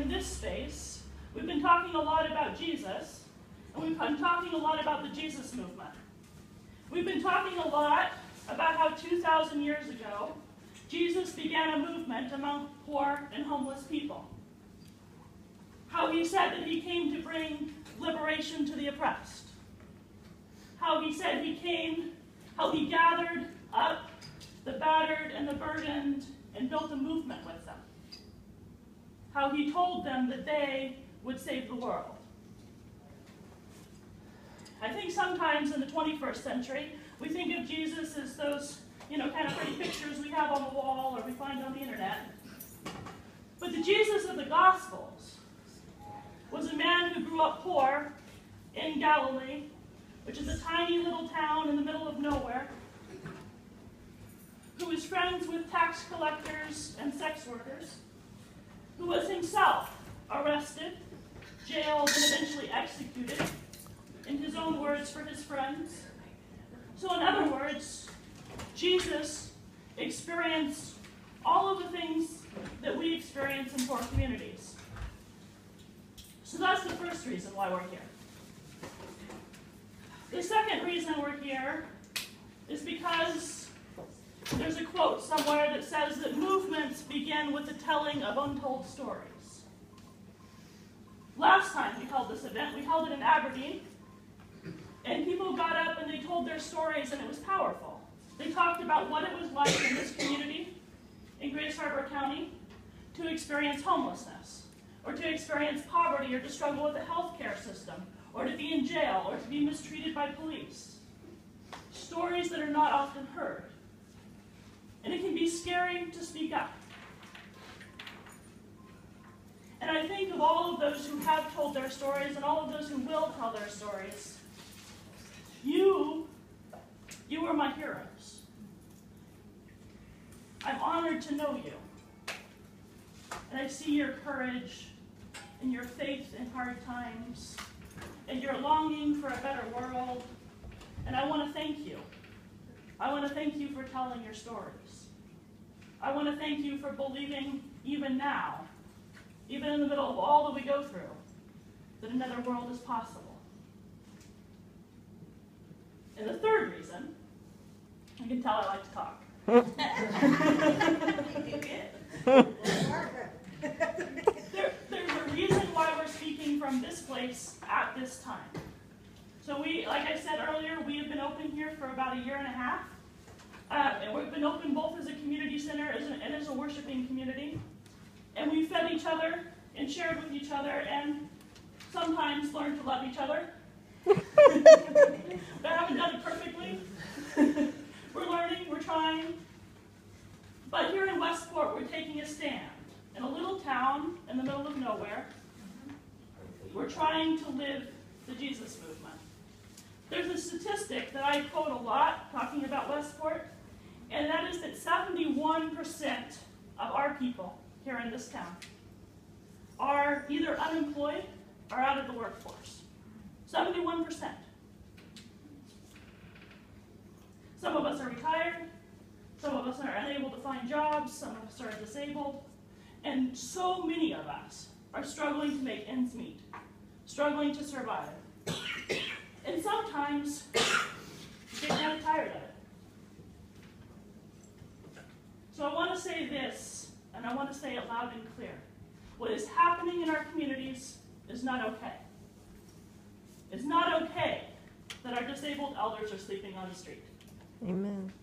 this space, we've been talking a lot about Jesus, and we've been talking a lot about the Jesus movement. We've been talking a lot about how 2,000 years ago, Jesus began a movement among poor and homeless people. How he said that he came to bring liberation to the oppressed. How he said how he gathered up the battered and the burdened and built a movement with them. How he told them that they would save the world. I think sometimes in the 21st century, we think of Jesus as those, kind of pretty pictures we have on the wall or we find on the internet. But the Jesus of the Gospels was a man who grew up poor in Galilee, which is a tiny little town in the middle of nowhere, who was friends with tax collectors and sex workers, who was himself arrested, jailed, and eventually executed, in his own words, for his friends. So in other words, Jesus experienced all of the things that we experience in poor communities. So that's the first reason why we're here. The second reason we're here is because there's a quote somewhere that says that movements begin with the telling of untold stories. Last time we held this event, we held it in Aberdeen, and people got up and they told their stories, and it was powerful. They talked about what it was like in this community, in Grace Harbor County, to experience homelessness, or to experience poverty, or to struggle with the healthcare system, or to be in jail, or to be mistreated by police. Stories that are not often heard. And it can be scary to speak up. And I think of all of those who have told their stories and all of those who will tell their stories. You are my heroes. I'm honored to know you. And I see your courage and your faith in hard times and your longing for a better world. And I want to thank you. I want to thank you for telling your stories. I want to thank you for believing even now, even in the middle of all that we go through, that another world is possible. And the third reason, you can tell I like to talk. There's a reason why we're speaking from this place at this time. So like I said earlier, we have been open here for about a year and a half. And we've been open both as a community center and as a worshiping community. And we fed each other and shared with each other and sometimes learned to love each other. But I haven't done it perfectly. We're learning, we're trying. But here in Westport, we're taking a stand. In a little town in the middle of nowhere, we're trying to live the Jesus movement. There's a statistic that I quote a lot talking about Westport, and that is that 71% of our people here in this town are either unemployed or out of the workforce. 71%. Some of us are retired, some of us are unable to find jobs, some of us are disabled, and so many of us are struggling to make ends meet, struggling to survive. And sometimes you get kind of tired of it. So I want to say this, and I want to say it loud and clear. What is happening in our communities is not okay. It's not okay that our disabled elders are sleeping on the street. Amen.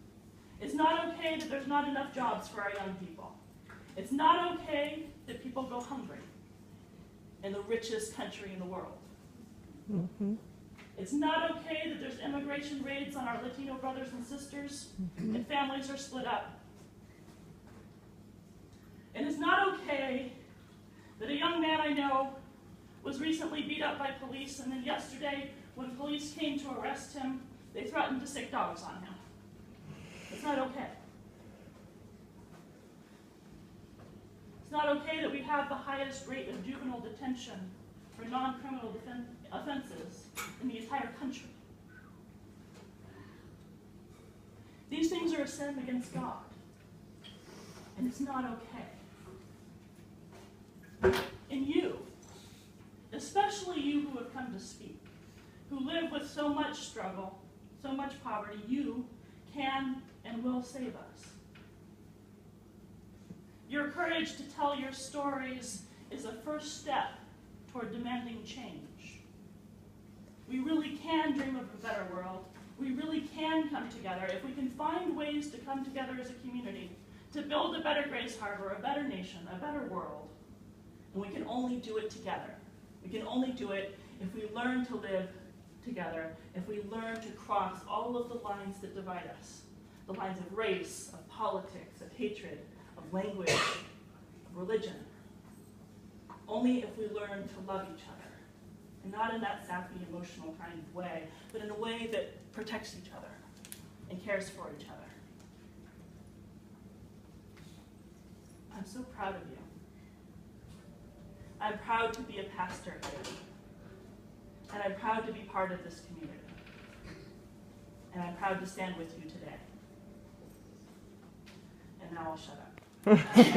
It's not okay that there's not enough jobs for our young people. It's not okay that people go hungry in the richest country in the world. Mm-hmm. It's not okay that there's immigration raids on our Latino brothers and sisters, and families are split up. And it's not okay that a young man I know was recently beat up by police, and then yesterday, when police came to arrest him, they threatened to sick dogs on him. It's not okay. It's not okay that we have the highest rate of juvenile detention for non-criminal offenses in the entire country. These things are a sin against God, and it's not okay. And you have come to speak, who live with so much struggle, so much poverty. You can and will save us. Your courage to tell your stories is a first step toward demanding change. We really can dream of a better world. We really can come together if we can find ways to come together as a community, to build a better Grace Harbor, a better nation, a better world. And we can only do it together. We can only do it if we learn to live together, if we learn to cross all of the lines that divide us, the lines of race, of politics, of hatred, of language, of religion. Only if we learn to love each other, and not in that sappy, emotional kind of way, but in a way that protects each other and cares for each other. I'm so proud of you. I'm proud to be a pastor here. And I'm proud to be part of this community. And I'm proud to stand with you today. And now I'll shut up.